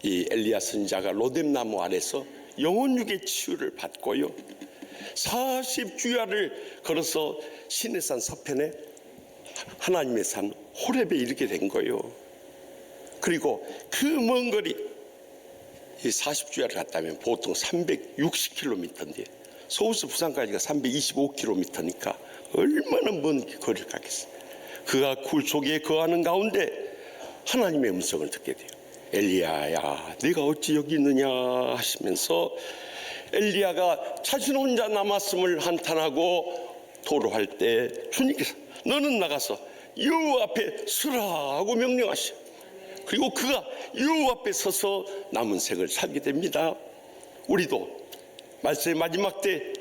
이 엘리야 선지자가 로뎀나무 아래서 영혼육의 치유를 받고요, 40주야를 걸어서 시내산 서편에 하나님의 산 호렙에 이르게 된 거예요. 그리고 그 먼 거리, 이 40주야를 갔다면 보통 360km인데 서울서 부산까지가 325km니까 얼마나 먼 거리를 가겠어요. 그가 굴 속에 거하는 가운데 하나님의 음성을 듣게 돼요. 엘리야야, 네가 어찌 여기 있느냐 하시면서 엘리야가 자신 혼자 남았음을 한탄하고 토로할 때 주님께서 너는 나가서 여호와 앞에 서라 하고 명령하셔. 그리고 그가 여호와 앞에 서서 남은 생을 살게 됩니다. 우리도 말씀의 마지막 때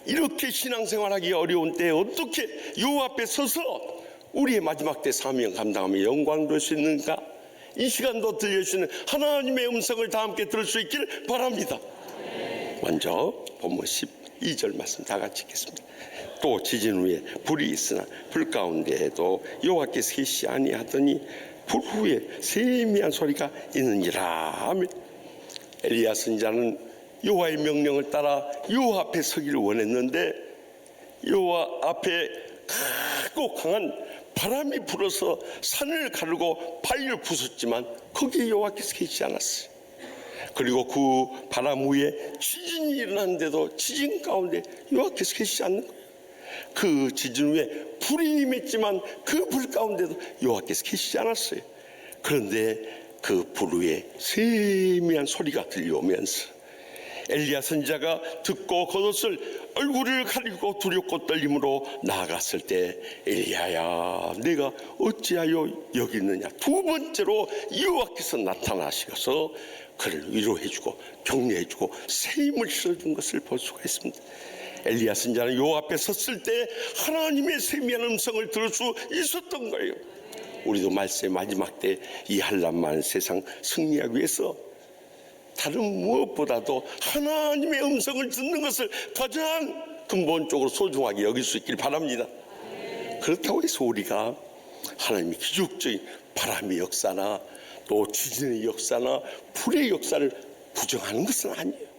이렇게 신앙생활하기 어려운 때 어떻게 여호와 앞에 서서 우리의 마지막 때 사명 감당하며 영광 돌 수 있는가? 이 시간도 들려주시는 하나님의 음성을 다 함께 들을 수 있기를 바랍니다. 먼저 본문 12절 말씀 다 같이 읽겠습니다. 또 지진 후에 불이 있으나 불 가운데에도 여호와께서 계시지 아니하더니 불 후에 세미한 소리가 있느니라 하며, 엘리야 선지자는 여호와의 명령을 따라 여호와 앞에 서기를 원했는데 여호와 앞에 크고 강한 바람이 불어서 산을 가르고 바위를 부쉈지만 거기에 여호와께서 계시지 않았어요. 그리고 그 바람 후에 지진이 일어났는데도 지진 가운데 여호와께서 계시지 않는 거예요. 그 지진 후에 불이 임했지만 그 불 가운데도 여호와께서 계시지 않았어요. 그런데 그 불 후에 세미한 소리가 들려오면서 엘리야 선지자가 듣고 겉옷을 얼굴을 가리고 두렵고 떨림으로 나아갔을 때 엘리야야, 내가 어찌하여 여기 있느냐. 두 번째로 여호와께서 나타나셔서 그를 위로해주고 격려해주고 새 힘을 실어준 것을 볼 수가 있습니다. 엘리야 선지자는 여호와 앞에 섰을 때 하나님의 세미한 음성을 들을 수 있었던 거예요. 우리도 말씀의 마지막 때 이 한란만 세상 승리하기 위해서 다른 무엇보다도 하나님의 음성을 듣는 것을 가장 근본적으로 소중하게 여길 수 있길 바랍니다. 그렇다고 해서 우리가 하나님의 기적적인 바람의 역사나 또 지진의 역사나 불의 역사를 부정하는 것은 아니에요.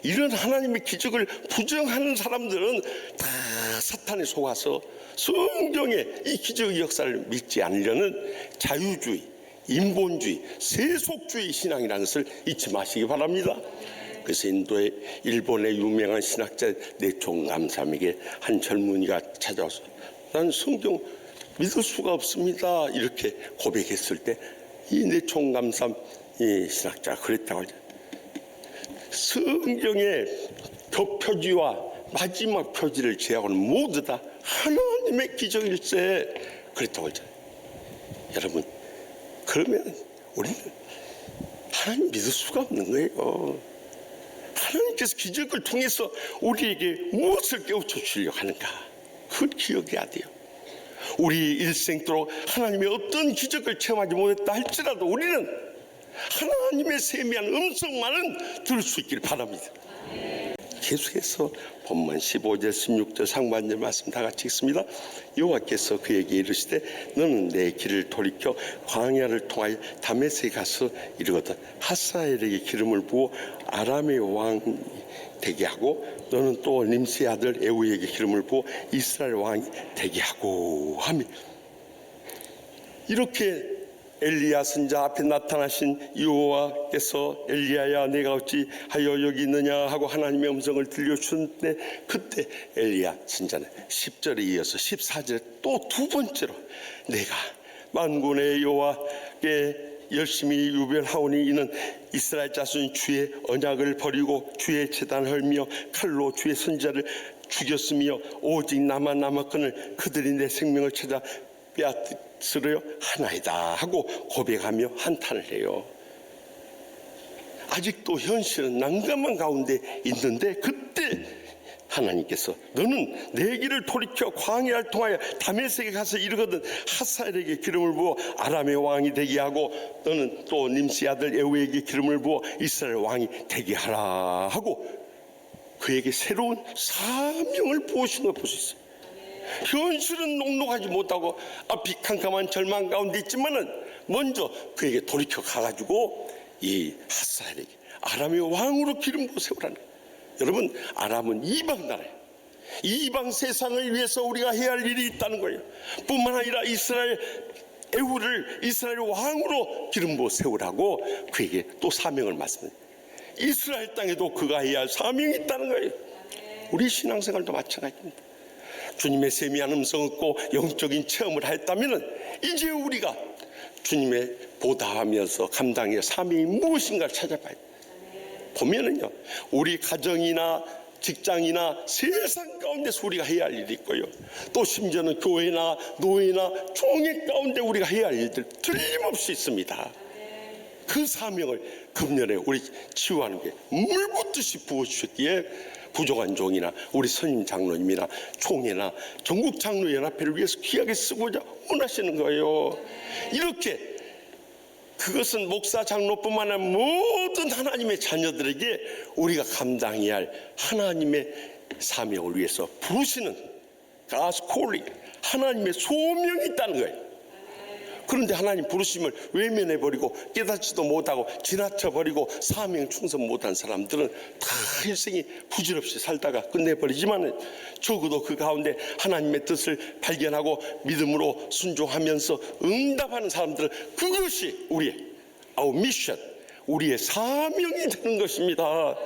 이런 하나님의 기적을 부정하는 사람들은 다 사탄에 속아서 성경의 이 기적의 역사를 믿지 않으려는 자유주의, 인본주의, 세속주의 신앙이라는 것을 잊지 마시기 바랍니다. 그래서 일본의 유명한 신학자 내총감삼에게 한 젊은이가 찾아와서 난 성경 믿을 수가 없습니다 이렇게 고백했을 때 이 내총감삼 신학자가 그랬다고 하죠. 성경의 격표지와 마지막 표지를 제하고는 모두 다 하나님의 기적일세 그랬다고 하죠. 여러분, 그러면 우리는 하나님 믿을 수가 없는 거예요. 하나님께서 기적을 통해서 우리에게 무엇을 깨우쳐 주려고 하는가, 그걸 기억해야 돼요. 우리 일생도록 하나님의 어떤 기적을 체험하지 못했다 할지라도 우리는 하나님의 세미한 음성만은 들을 수 있기를 바랍니다. 계속해서 본문 15절 16절 상반절 말씀 다 같이 읽습니다. 여호와께서 그에게 이르시되 너는 내 길을 돌이켜 광야를 통하여 다메섹에 가서 이르거든 하사엘에게 기름을 부어 아람의 왕이 되게 하고 너는 또 nim시의 아들 에후에게 기름을 부어 이스라엘 왕이 되게 하고 하며, 이렇게 엘리야 선지자 앞에 나타나신 여호와께서 엘리야야 내가 어찌하여 여기 있느냐 하고 하나님의 음성을 들려주셨는데, 그때 엘리야 선지자는 10절에 이어서 14절에 또 두 번째로 내가 만군의 여호와께 열심히 유별하오니 이는 이스라엘 자손이 주의 언약을 버리고 주의 제단을 헐며 칼로 주의 선지자를 죽였으며 오직 나만 남았거늘 그들이 내 생명을 찾아 빼앗으려 하나이다 하고 고백하며 한탄을 해요. 아직도 현실은 난감한 가운데 있는데 그때 하나님께서 너는 내 길을 돌이켜 광야를 통하여 다메섹에 가서 이르거든 하사엘에게 기름을 부어 아람의 왕이 되게 하고 너는 또 nim시 아들 에후에게 기름을 부어 이스라엘 왕이 되게 하라 하고 그에게 새로운 사명을 부으신 걸 볼 수 있어요. 현실은 녹록하지 못하고 앞이 캄캄한 절망 가운데 있지만은 먼저 그에게 돌이켜 가가지고 이 하사엘에게 아람의 왕으로 기름 부어 세우라는 거예요. 여러분, 아람은 이방 나라예요. 이방 세상을 위해서 우리가 해야 할 일이 있다는 거예요. 뿐만 아니라 이스라엘 에후를 이스라엘 왕으로 기름 부어 세우라고 그에게 또 사명을 말씀합니다. 이스라엘 땅에도 그가 해야 할 사명이 있다는 거예요. 우리 신앙생활도 마찬가지입니다. 주님의 세미한 음성을 듣고 영적인 체험을 했다면 이제 우리가 주님의 보답하면서 감당해야 할 사명이 무엇인가를 찾아봐야 돼요. 보면은요, 우리 가정이나 직장이나 세상 가운데서 우리가 해야 할 일이 있고요, 또 심지어는 교회나 노예나 종의 가운데 우리가 해야 할 일들 틀림없이 있습니다. 그 사명을 금년에 우리 치유하는 게 물붓듯이 부어주셨기에 부족한 종이나 우리 선임 장로님이나 총회나 전국 장로연합회를 위해서 귀하게 쓰고자 원하시는 거예요. 이렇게 그것은 목사 장로뿐만 아니라 모든 하나님의 자녀들에게 우리가 감당해야 할 하나님의 사명을 위해서 부르시는 God's calling, 하나님의 소명이 있다는 거예요. 그런데 하나님 부르심을 외면해버리고 깨닫지도 못하고 지나쳐버리고 사명 충성 못한 사람들은 다 일생이 부질없이 살다가 끝내버리지만, 적어도 그 가운데 하나님의 뜻을 발견하고 믿음으로 순종하면서 응답하는 사람들은 그것이 우리의 our mission, 우리의 사명이 되는 것입니다.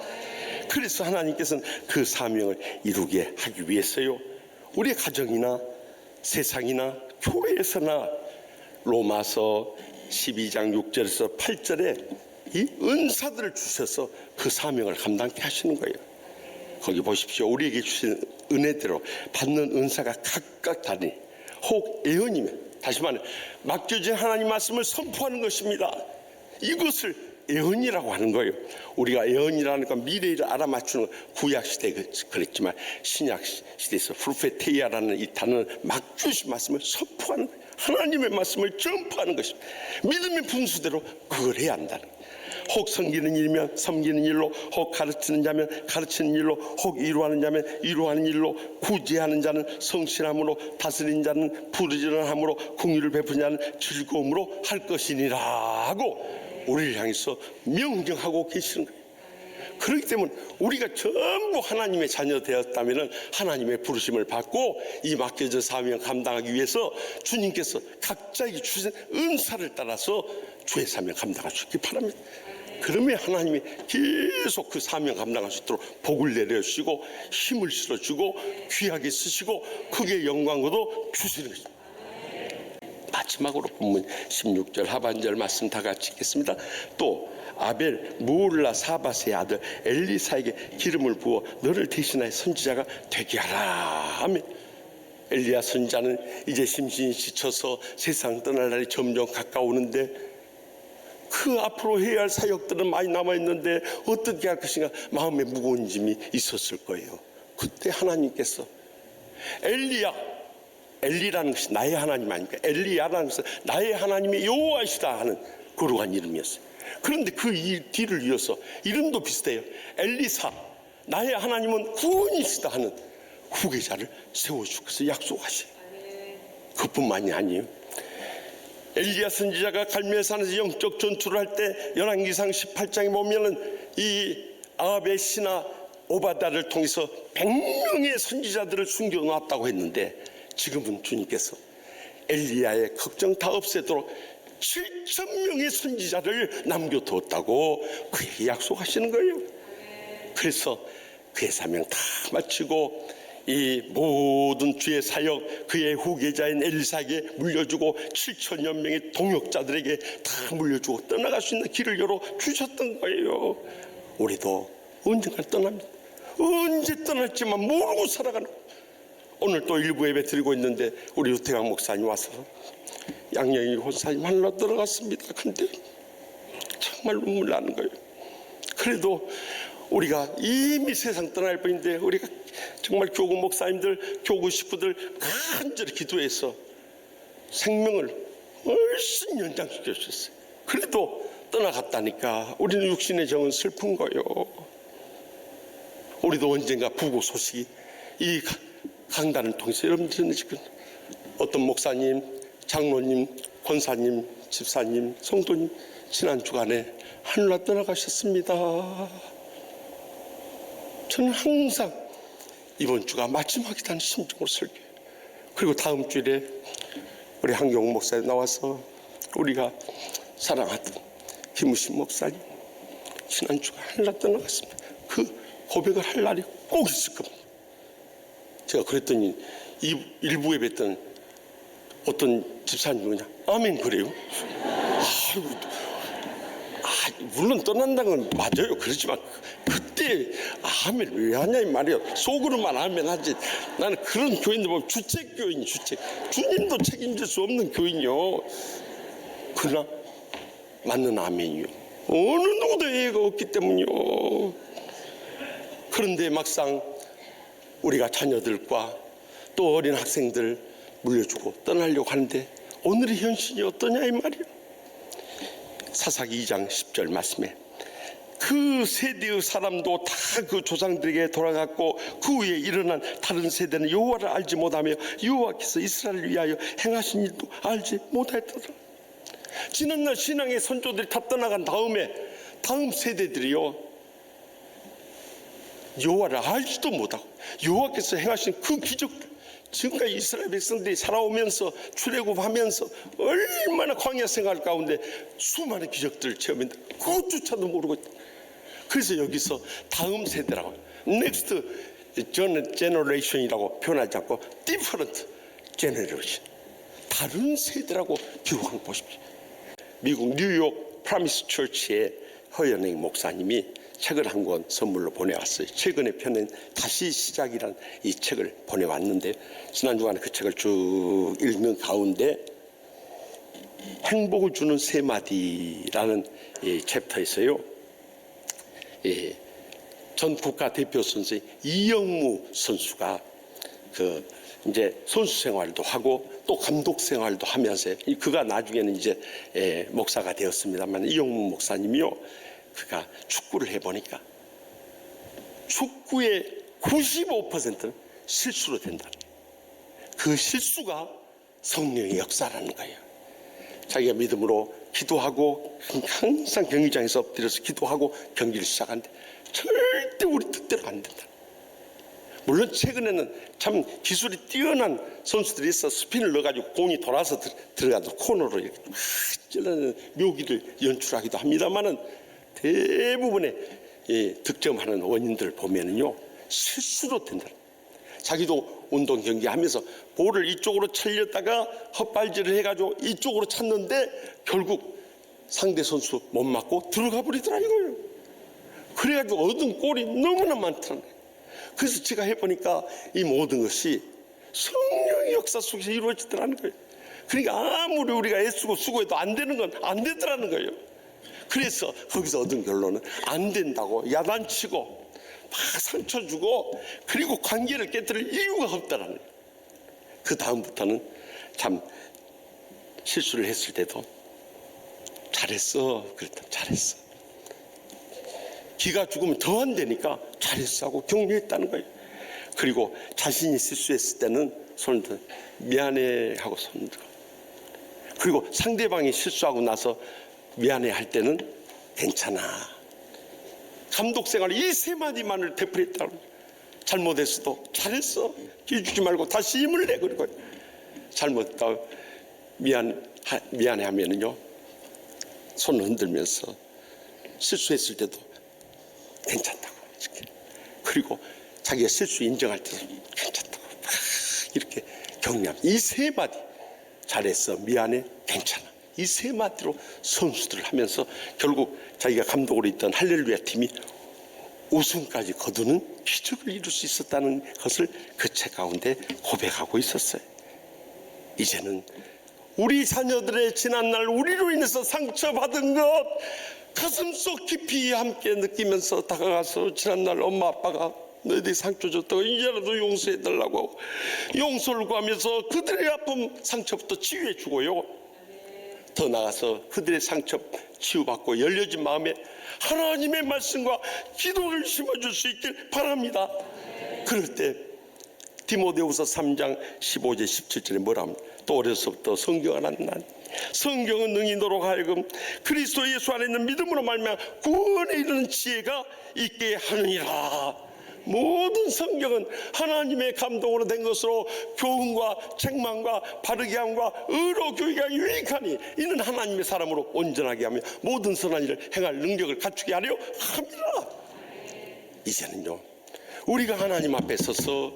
그래서 하나님께서는 그 사명을 이루게 하기 위해서요, 우리의 가정이나 세상이나 교회에서나 로마서 12장 6절에서 8절에 이 은사들을 주셔서 그 사명을 감당케 하시는 거예요. 거기 보십시오. 우리에게 주신 은혜대로 받는 은사가 각각 다르니 혹 예언이면, 다시 말해 맡겨진 하나님 말씀을 선포하는 것입니다. 이것을 예언이라고 하는 거예요. 우리가 예언이라는 건 미래를 알아맞추는 구약시대에 그랬지만 신약시대에서 프로페테이아라는 이 단어는 맡겨진 말씀을 선포하는 거예요. 하나님의 말씀을 전파하는 것입니다. 믿음의 분수대로 그걸 해야 한다는 거예요. 혹 섬기는 일이면 섬기는 일로, 혹 가르치는 자면 가르치는 일로, 혹 위로하는 자면 위로하는 일로, 구제하는 자는 성실함으로, 다스리는 자는 부르짖음으로, 긍휼을 베푸는 자는 즐거움으로 할 것이니라 하고 우리를 향해서 명령하고 계시는 거예요. 그렇기 때문에 우리가 전부 하나님의 자녀 되었다면 하나님의 부르심을 받고 이 맡겨진 사명 감당하기 위해서 주님께서 각자에게 주신 은사를 따라서 주의 사명 감당할 수 있기 바랍니다. 그러면 하나님이 계속 그 사명 감당할 수 있도록 복을 내려주시고 힘을 실어주고 귀하게 쓰시고 크게 영광도 주시는 것입니다. 마지막으로 본문 16절 하반절 말씀 다 같이 읽겠습니다. 또 아벨 무올라 사바스의 아들 엘리사에게 기름을 부어 너를 대신하여 선지자가 되게 하라 하며, 엘리야 선지자는 이제 심신이 지쳐서 세상 떠날 날이 점점 가까우는데 그 앞으로 해야 할 사역들은 많이 남아있는데 어떻게 할 것인가 마음에 무거운 짐이 있었을 거예요. 그때 하나님께서 엘리라는 것이 나의 하나님 아닙니까? 엘리야라는 것은 나의 하나님이 여호와이시다 하는 거룩한 이름이었어요. 그런데 그 뒤를 이어서 이름도 비슷해요. 엘리사, 나의 하나님은 구원이시다 하는 후계자를 세워줄 것을 약속하셔요. 그뿐만이 아니에요. 엘리야 선지자가 갈멜산에서 영적 전투를 할 때 열왕기상 18장에 보면은 이 아합의 신하 오바다를 통해서 100명의 선지자들을 숨겨놓았다고 했는데, 지금은 주님께서 엘리야의 걱정 다 없애도록 7,000명의 선지자를 남겨두었다고 그에게 약속하시는 거예요. 그래서 그의 사명 다 마치고 이 모든 주의 사역 그의 후계자인 엘리사에게 물려주고 7천여 명의 동역자들에게 다 물려주고 떠나갈 수 있는 길을 열어주셨던 거예요. 우리도 언젠가 떠납니다. 언제 떠날지만 모르고 살아가는 거예요. 오늘 또 일부 예배 드리고 있는데 우리 유태강 목사님 와서 양영희 권사님 하늘로 들어갔습니다. 근데 정말 눈물 나는 거예요. 그래도 우리가 이미 세상 떠날 뿐인데 우리가 정말 교구 목사님들, 교구 식구들 간절히 기도해서 생명을 훨씬 연장시켜 주셨어요. 그래도 떠나갔다니까 우리는 육신의 정은 슬픈 거예요. 우리도 언젠가 부고 소식이 이 강단을 통해서 여러분들은 지금 어떤 목사님, 장로님, 권사님, 집사님, 성도님 지난 주간에 하늘로 떠나가셨습니다. 저는 항상 이번 주가 마지막이라는 심정으로 설교해요. 그리고 다음 주일에 우리 한경 목사님 나와서 우리가 사랑하던 김우신 목사님 지난 주가 하늘로 떠나갔습니다. 그 고백을 할 날이 꼭 있을 겁니다. 제가 그랬더니 일부에 뵀던 어떤 집사님이 그냥 아멘 그래요. 물론 떠난다는 건 맞아요. 그렇지만 그때 아멘 왜 하냐 이 말이에요. 속으로만 아멘 하지. 나는 그런 교인들 보면 주책교인, 주님도 책임질 수 없는 교인이요. 그러나 맞는 아멘이요. 어느 누구도 예의가 없기 때문이요. 그런데 막상 우리가 자녀들과 또 어린 학생들 물려주고 떠나려고 하는데 오늘의 현실이 어떠냐 이 말이에요. 사사기 2장 10절 말씀에 그 세대의 사람도 다 그 조상들에게 돌아갔고 그 후에 일어난 다른 세대는 여호와를 알지 못하며 여호와께서 이스라엘을 위하여 행하신 일도 알지 못하였더라. 지난날 신앙의 선조들이 다 떠나간 다음에 다음 세대들이요 여호와를 알지도 못하고 여호와께서 행하신 그 기적들, 지금까지 이스라엘 백성들이 살아오면서 출애굽하면서 얼마나 광야 생활 가운데 수많은 기적들을 체험했는데 그것조차도 모르고 있다. 그래서 여기서 다음 세대라고 Next Generation이라고 표현하지 않고 Different Generation, 다른 세대라고 기록한 보십시오. 미국 뉴욕 프라미스 처치의 허연행 목사님이 책을 한 권 선물로 보내왔어요. 최근에 펴낸 다시 시작이라는 이 책을 보내왔는데 지난 주간에 그 책을 쭉 읽는 가운데 행복을 주는 세 마디라는 이 챕터에서요, 전 국가 대표 선수인 이영무 선수가 그 이제 선수 생활도 하고 또 감독 생활도 하면서 그가 나중에는 이제 목사가 되었습니다만 이영무 목사님이요, 그가 축구를 해보니까 축구의 95%는 실수로 된다. 그 실수가 성령의 역사라는 거예요. 자기가 믿음으로 기도하고 항상 경기장에서 엎드려서 기도하고 경기를 시작하는데 절대 우리 뜻대로 안 된다. 물론 최근에는 참 기술이 뛰어난 선수들이 있어 스핀을 넣어가지고 공이 돌아서 들어가도 코너로 이렇게 찔러내는 묘기를 연출하기도 합니다만은 대부분의 득점하는 원인들을 보면은요 실수로 된다. 자기도 운동 경기하면서 볼을 이쪽으로 찰렸다가 헛발질을 해가지고 이쪽으로 찼는데 결국 상대 선수 못 맞고 들어가 버리더라 이거예요. 그래가지고 얻은 골이 너무나 많더라는 거예요. 그래서 제가 해보니까 이 모든 것이 성령의 역사 속에서 이루어지더라는 거예요. 그러니까 아무리 우리가 애쓰고 수고해도 안 되는 건 안 되더라는 거예요. 그래서 거기서 얻은 결론은 안 된다고 야단치고 막 상처 주고 그리고 관계를 깨뜨릴 이유가 없다라는 거예요. 그 다음부터는 참 실수를 했을 때도 잘했어 그랬다. 잘했어. 기가 죽으면 더 안 되니까 잘했어 하고 격려했다는 거예요. 그리고 자신이 실수했을 때는 손을 들어 미안해 하고 손을 들어. 그리고 상대방이 실수하고 나서 미안해 할 때는 괜찮아. 감독 생활 이 세 마디만을 되풀이했다고. 잘못했어도 잘했어. 기죽지 말고 다시 힘을 내. 그리고 잘못했다 미안해 하면은요 손을 흔들면서 실수했을 때도 괜찮다고 이렇게. 그리고 자기가 실수 인정할 때도 괜찮다고 이렇게 격려합니다. 이 세 마디 잘했어, 미안해, 괜찮아. 이 세 마디로 선수들을 하면서 결국 자기가 감독으로 있던 할렐루야 팀이 우승까지 거두는 기적을 이룰 수 있었다는 것을 그 책 가운데 고백하고 있었어요. 이제는 우리 자녀들의 지난날 우리로 인해서 상처받은 것 가슴속 깊이 함께 느끼면서 다가가서 지난날 엄마 아빠가 너희들이 상처 줬다고 이제라도 용서해달라고 하고 용서를 구하면서 그들의 아픔 상처부터 치유해 주고요, 더 나아가서 그들의 상처 치유받고 열려진 마음에 하나님의 말씀과 기도를 심어줄 수 있길 바랍니다. 그럴 때 디모데후서 3장 15절 17절에 뭐라 합니까? 또 어려서부터 성경을 난 성경은 능인으로 하여금 그리스도 예수 안에 있는 믿음으로 말미암아 구원에 이르는 지혜가 있게 하느니라. 모든 성경은 하나님의 감동으로 된 것으로 교훈과 책망과 바르게 함과 의로 교육하기 유익하니 이는 하나님의 사람으로 온전하게 하며 모든 선한 일을 행할 능력을 갖추게 하려 합니다. 이제는요, 우리가 하나님 앞에 서서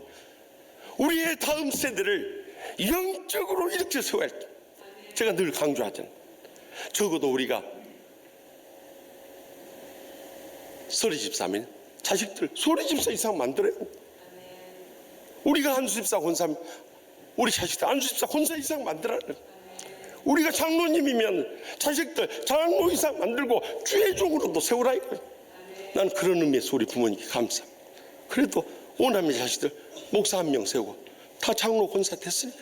우리의 다음 세대를 영적으로 일으켜 세워야 할 때, 제가 늘 강조하잖아요. 적어도 우리가 소리 집사면 자식들 소리 집사 이상 만들어요. 우리가 안수 집사 권사면 우리 자식들 안수 집사 권사 이상 만들어요. 우리가 장로님이면 자식들 장로 이상 만들고 주의 종으로도 세우라 이거예요. 난 그런 의미에서 우리 부모님께 감사합니다. 그래도 오남의 자식들 목사 한 명 세우고 다 장로 권사 됐으니까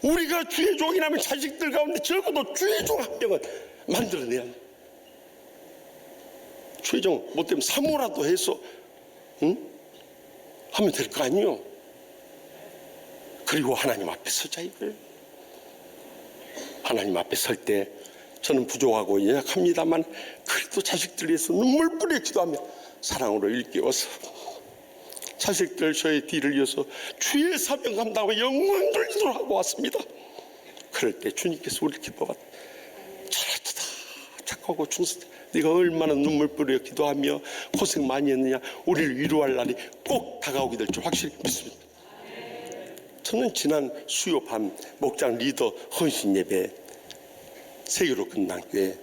우리가 주의 종이라면 자식들 가운데 적어도 주의 종 한 명은 만들어내야 돼. 주의 종 못되면 사모라도 해서 하면 될 거 아니요. 그리고 하나님 앞에 서자 이거예요. 하나님 앞에 설 때 저는 부족하고 연약합니다만 그래도 자식들 위해서 눈물 뿌려 기도하며 사랑으로 일깨워서 자식들 저의 뒤를 이어서 주의 사명 감당하고 영광 돌리도록 하고 왔습니다. 그럴 때 주님께서 우리를 기뻐받 잘했다 착하고 충성돼 네가 얼마나 눈물 뿌려 기도하며 고생 많이 했느냐 우리를 위로할 날이 꼭 다가오게 될 줄 확실히 믿습니다. 저는 지난 수요 밤 목장 리더 헌신 예배 세계로 끝난 교회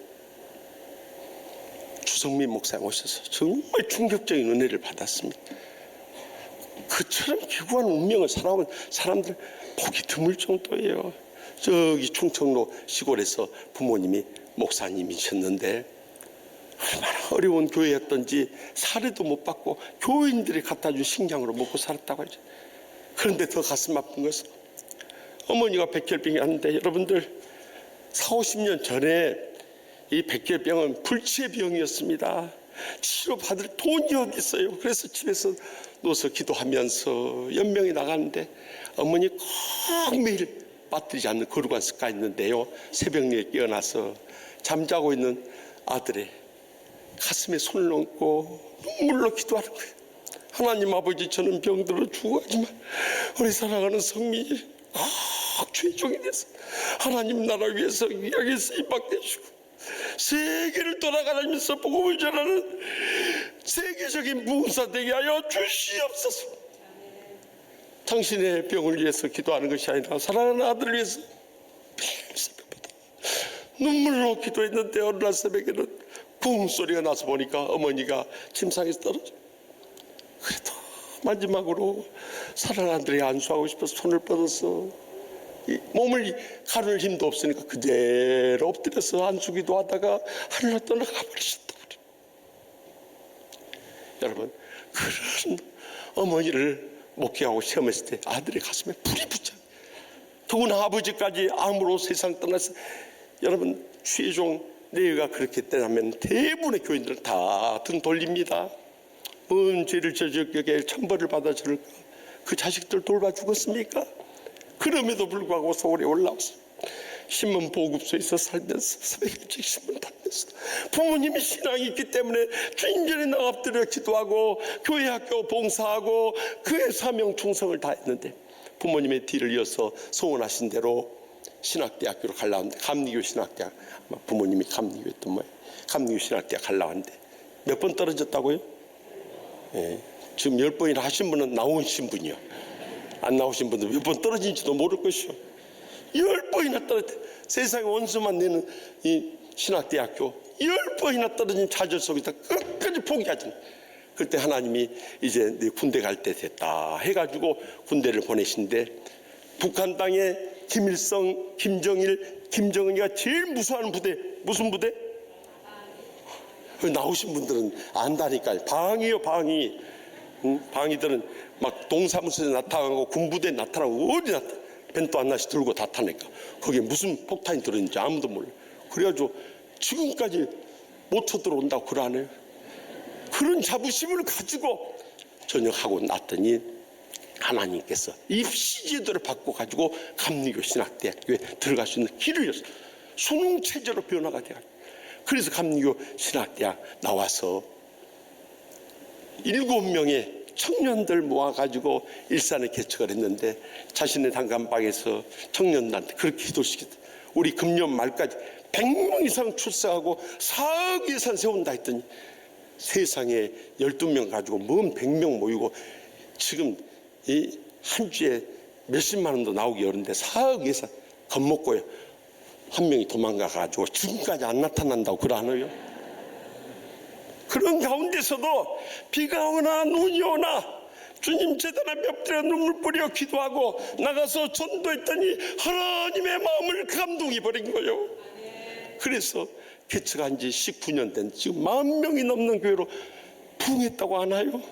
주성민 목사님 오셔서 정말 충격적인 은혜를 받았습니다. 그처럼 기구한 운명을 살아온 사람들 보기 드물 정도예요. 저기 충청로 시골에서 부모님이 목사님이셨는데 얼마나 어려운 교회였던지 사례도 못 받고 교인들이 갖다준 식량으로 먹고 살았다고 하죠. 그런데 더 가슴 아픈 것은 어머니가 백혈병이 왔는데 여러분들 40-50년 전에 이 백혈병은 불치의 병이었습니다. 치료받을 돈이 어디 있어요. 그래서 집에서 누워서 기도하면서 연명이 나가는데 어머니 꼭 매일 빠뜨리지 않는 거룩한 습관이 있는데요, 새벽녘에 깨어나서 잠자고 있는 아들의 가슴에 손을 얹고 눈물로 기도하는 거예요. 하나님 아버지, 저는 병들어 죽어가지만 우리 사랑하는 성민이 꼭 주의 종이 돼서 하나님 나라 위해서 귀하게 쓰임받게 해주고 세계를 돌아가면서 복음을 전하는 세계적인 무음사 되게 하여 주시옵소서. 당신의 병을 위해서 기도하는 것이 아니라 사랑하는 아들을 위해서 매일 새벽마다 눈물로 기도했는데 어느 날 새벽에는 쿵 소리가 나서 보니까 어머니가 침상에서 떨어져. 그래도 마지막으로 사랑하는 아들이 안수하고 싶어서 손을 뻗어서 몸을 가눌 힘도 없으니까 그대로 엎드려서 안수기도 하다가 하늘로 떠나가 버리셨다. 여러분, 그런 어머니를 목회하고 시험했을 때 아들의 가슴에 불이 붙죠. 더구나 아버지까지 암으로 세상 떠나서, 여러분 주의 종 내가 그렇게 때라면 대부분의 교인들은 다 등 돌립니다. 뭔 죄를 저지르게 천벌을 받아 저럴까? 그 자식들 돌봐 죽었습니까? 그럼에도 불구하고 서울에 올라와서 신문 보급소에서 살면서 새벽 일찍 신문 받면서 부모님이 신앙이 있기 때문에 주님 전에 나가 엎드려 기도하고 교회 학교 봉사하고 그의 사명 충성을 다했는데 부모님의 뒤를 이어서 소원하신 대로 신학대학교로 가려고 하는데, 감리교 신학대학, 아마 부모님이 감리교였던 거예요. 감리교 신학대학 가려고 하는데 몇 번 떨어졌다고요? 예, 지금 10번이나 하신 분은 나오신 분이요. 안 나오신 분들 몇 번 떨어진지도 모를 것이요. 10번이나 떨어졌대. 세상에 원수만 내는 이 신학대학교 10번이나 떨어진 좌절 속에서 끝까지 포기하잖아요. 그때 하나님이 이제 네 군대 갈 때 됐다 해가지고 군대를 보내신데, 북한 땅에 김일성, 김정일, 김정은이가 제일 무서워하는 부대 무슨 부대? 나오신 분들은 안다니까요. 방위요, 방위. 방위들은 막 동사무소에 나타나고 군부대에 나타나고 어디 나타나, 벤또 하나씩 들고 다 타니까 거기에 무슨 폭탄이 들어있는지 아무도 몰라. 그래가지고 지금까지 못 쳐들어온다고 그러네요. 그런 자부심을 가지고 전역하고 났더니 하나님께서 입시 제도를 바꿔가지고 감리교 신학대학교에 들어갈 수 있는 길을 열었어요. 수능 체제로 변화가 돼가지고. 그래서 감리교 신학대학 나와서 7명의 청년들 모아가지고 일산에 개척을 했는데, 자신의 단칸방에서 청년단한테 그렇게 기도시켰다. 우리 금년 말까지 100명 이상 출세하고 4억 예산 세운다 했더니, 세상에 12명 가지고 먼 100명 모이고 지금 이 한 주에 몇십만 원도 나오기 어려운데 4억 예산 겁먹고요. 한 명이 도망가가지고 지금까지 안 나타난다고 그러나요? 그런 가운데서도 비가 오나 눈이 오나 주님 재단 앞에 엎드려 눈물 뿌려 기도하고 나가서 전도했더니 하나님의 마음을 감동해 버린 거예요. 그래서 개척한 지 19년 된 지금 10,000명이 넘는 교회로 부흥했다고 하나요?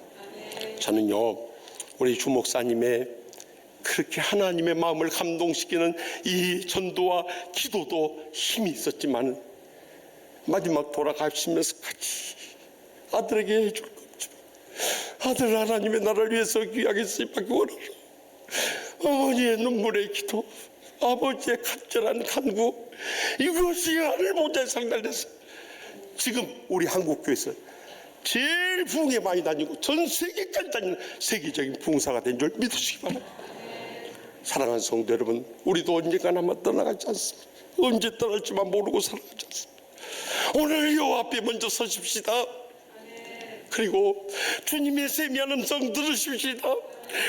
저는요, 우리 주목사님의 그렇게 하나님의 마음을 감동시키는 이 전도와 기도도 힘이 있었지만, 마지막 돌아가시면서 같이 아들에게 해줄 거 없지만 아들 하나님의 나라를 위해서 귀하게 쓰임받기 원하죠. 어머니의 눈물의 기도, 아버지의 간절한 간구, 이것이 하늘 보좌에 상달돼서 지금 우리 한국교회에서 제일 부흥에 많이 다니고 전 세계까지 다니는 세계적인 부흥사가 된 줄 믿으시기 바랍니다. 사랑하는 성도 여러분, 우리도 언젠가 아마 떠나가지 않습니다. 언제 떠날지만 모르고 살아가지 않습니다. 오늘 여호와 앞에 먼저 서십시다. 그리고 주님의 세미한 음성 들으십시다.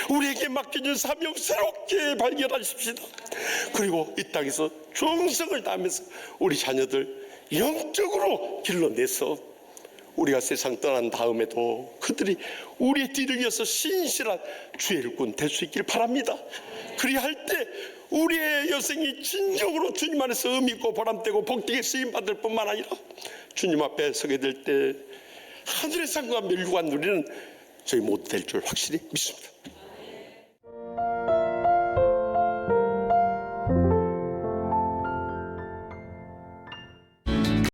우리에게 맡겨진 사명 새롭게 발견하십시다. 그리고 이 땅에서 충성을 다하면서 우리 자녀들 영적으로 길러내서 우리가 세상 떠난 다음에도 그들이 우리의 뒤를 이어서 신실한 주의 일꾼 될 수 있길 바랍니다. 그리할 때 우리의 여생이 진정으로 주님 안에서 의미 있고 보람되고 복되게 쓰임받을 뿐만 아니라 주님 앞에 서게 될 때 하늘의 상과 멸류관 누리는 저희 모두 될 줄 확실히 믿습니다.